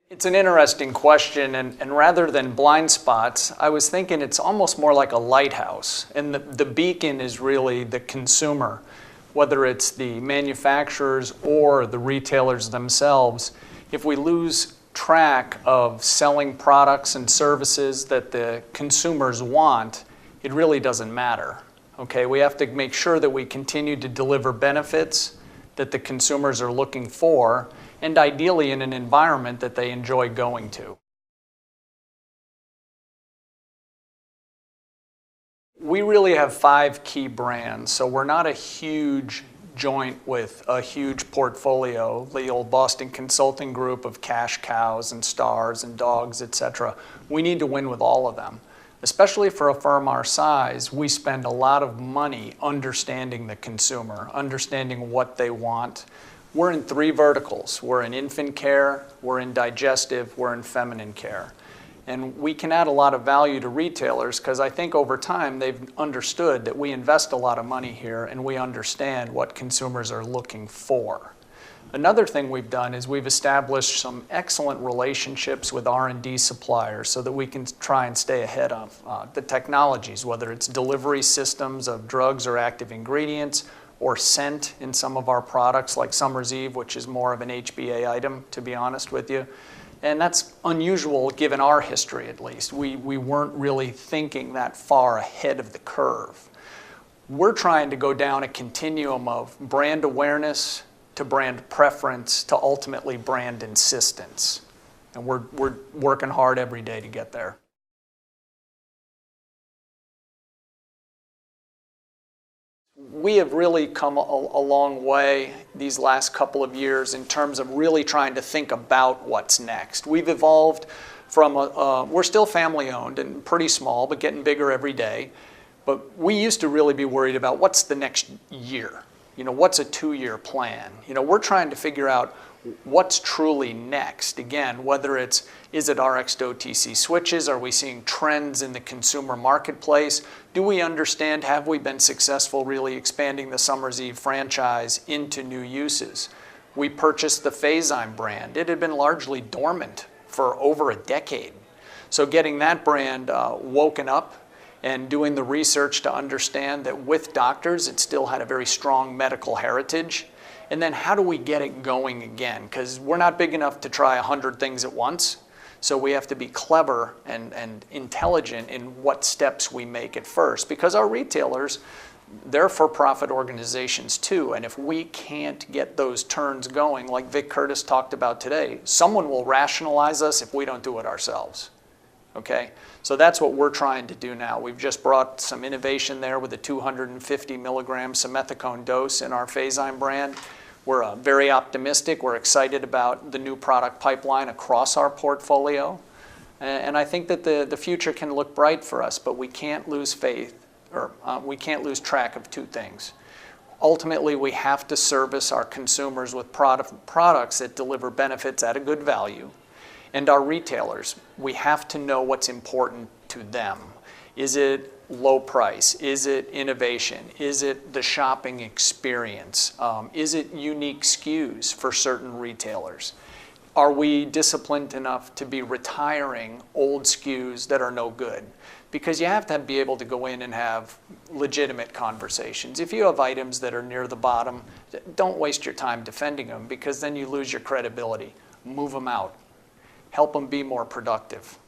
It's an interesting question, and rather than blind spots, I was thinking it's almost more like a lighthouse. And the beacon is really the consumer, whether it's the manufacturers or the retailers themselves. If we lose track of selling products and services that the consumers want, it really doesn't matter. Okay, we have to make sure that we continue to deliver benefits that the consumers are looking for, and ideally in an environment that they enjoy going to. We really have 5 key brands, so we're not a huge joint with a huge portfolio, the old Boston Consulting Group of cash cows and stars and dogs, etc. We need to win with all of them. Especially for a firm our size, we spend a lot of money understanding the consumer, understanding what they want. We're in 3 verticals. We're in infant care, we're in digestive, we're in feminine care. And we can add a lot of value to retailers because I think over time they've understood that we invest a lot of money here and we understand what consumers are looking for. Another thing we've done is we've established some excellent relationships with R&D suppliers so that we can try and stay ahead of the technologies, whether it's delivery systems of drugs or active ingredients, or scent in some of our products like Summer's Eve, which is more of an HBA item, to be honest with you. And that's unusual given our history, at least. We weren't really thinking that far ahead of the curve. We're trying to go down a continuum of brand awareness to brand preference to ultimately brand insistence. And we're working hard every day to get there. We have really come a long way these last couple of years in terms of really trying to think about what's next. We've evolved from, we're still family owned and pretty small, but getting bigger every day. But we used to really be worried about what's the next year? You know, what's a 2-year plan? You know, we're trying to figure out what's truly next. Again, whether it's, is it RX to OTC switches? Are we seeing trends in the consumer marketplace? Do we understand, have we been successful really expanding the Summer's Eve franchise into new uses? We purchased the Phazyme brand. It had been largely dormant for over a decade. So getting that brand woken up and doing the research to understand that with doctors, it still had a very strong medical heritage. And then how do we get it going again? Because we're not big enough to try 100 things at once. So we have to be clever and intelligent in what steps we make at first. Because our retailers, they're for-profit organizations too. And if we can't get those turns going, like Vic Curtis talked about today, someone will rationalize us if we don't do it ourselves. Okay? So that's what we're trying to do now. We've just brought some innovation there with a 250 milligram simethicone dose in our Phazyme brand. We're very optimistic. We're excited about the new product pipeline across our portfolio. And I think that the future can look bright for us, but we can't lose faith, or we can't lose track of 2 things. Ultimately, we have to service our consumers with products that deliver benefits at a good value. And our retailers, we have to know what's important to them. Is it low price? Is it innovation? Is it the shopping experience? Is it unique SKUs for certain retailers? Are we disciplined enough to be retiring old SKUs that are no good? Because you have to be able to go in and have legitimate conversations. If you have items that are near the bottom, don't waste your time defending them because then you lose your credibility. Move them out. Help them be more productive.